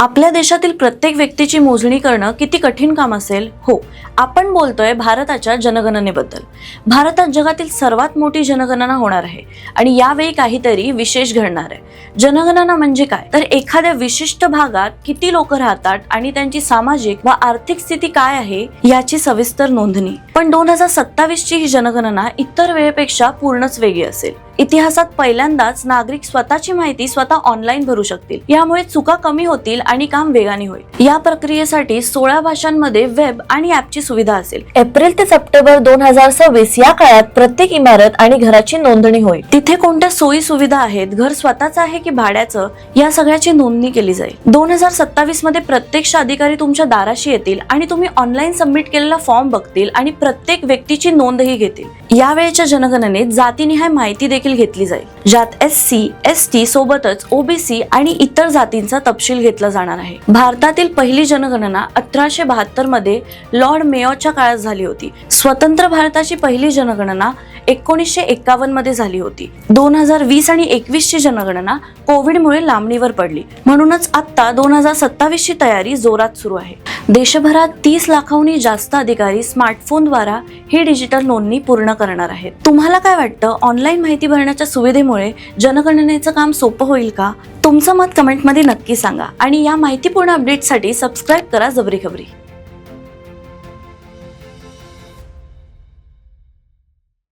आपल्या देशातील प्रत्येक व्यक्तीची मोजणी करणं किती कठीण काम असेल? हो, आपण बोलतोय भारताच्या जनगणनेबद्दल. भारतात जगातील सर्वात मोठी जनगणना होणार आहे आणि यावेळी काहीतरी विशेष घडणार आहे. जनगणना म्हणजे काय? तर एखाद्या विशिष्ट भागात किती लोक राहतात आणि त्यांची सामाजिक व आर्थिक स्थिती काय आहे याची सविस्तर नोंदणी. पण 2027 ची ही जनगणना इतर वेळेपेक्षा पूर्णच वेगळी असेल. इतिहासात पहिल्यांदाच नागरिक स्वतःची माहिती स्वतः ऑनलाईन भरू शकतील. यामुळे चुका कमी होतील आणि काम वेगाने होईल. या प्रक्रियेसाठी 16 भाषांमध्ये वेब आणि ऍपची सुविधा असेल. एप्रिल ते सप्टेंबर 2026 या काळात प्रत्येक इमारत आणि घराची नोंदणी होईल. तिथे कोणत्या सोयी सुविधा आहेत, घर स्वतःचं आहे की भाड्याचं, या सगळ्याची नोंदणी केली जाईल. 2027 मध्ये प्रत्यक्ष अधिकारी तुमच्या दाराशी येतील आणि तुम्ही ऑनलाईन सबमिट केलेला फॉर्म बघतील आणि प्रत्येक व्यक्तीची नोंदही घेतील. यावेळेच्या जनगणनेत जातीनिहाय माहिती देखील घेतली जाईल, ज्यात SC, ST सोबतच OBC आणि इतर जातींचा तपशील घेतला जाणार आहे. भारतातील पहिली जनगणना 1872 मध्ये लॉर्ड मेयोच्या काळात झाली होती. स्वतंत्र भारताची पहिली जनगणना 1951 मध्ये झाली होती. 2020 आणि 21 ची जनगणना कोविडमुळे लांबणीवर पडली. म्हणूनच आता 2027 ची तयारी जोरात सुरू आहे. देशभरात 30 लाखांहून जास्त अधिकारी स्मार्टफोनद्वारा ही डिजिटल नोंदणी पूर्ण करणार आहेत. तुम्हाला काय वाटतं? ऑनलाईन माहिती भरण्याच्या सुविधेमुळे जनगणनेचं काम सोपं होईल का? तुमचं मत कमेंटमध्ये नक्की सांगा आणि या माहितीपूर्ण अपडेटसाठी सबस्क्राईब करा जबरी खबरी.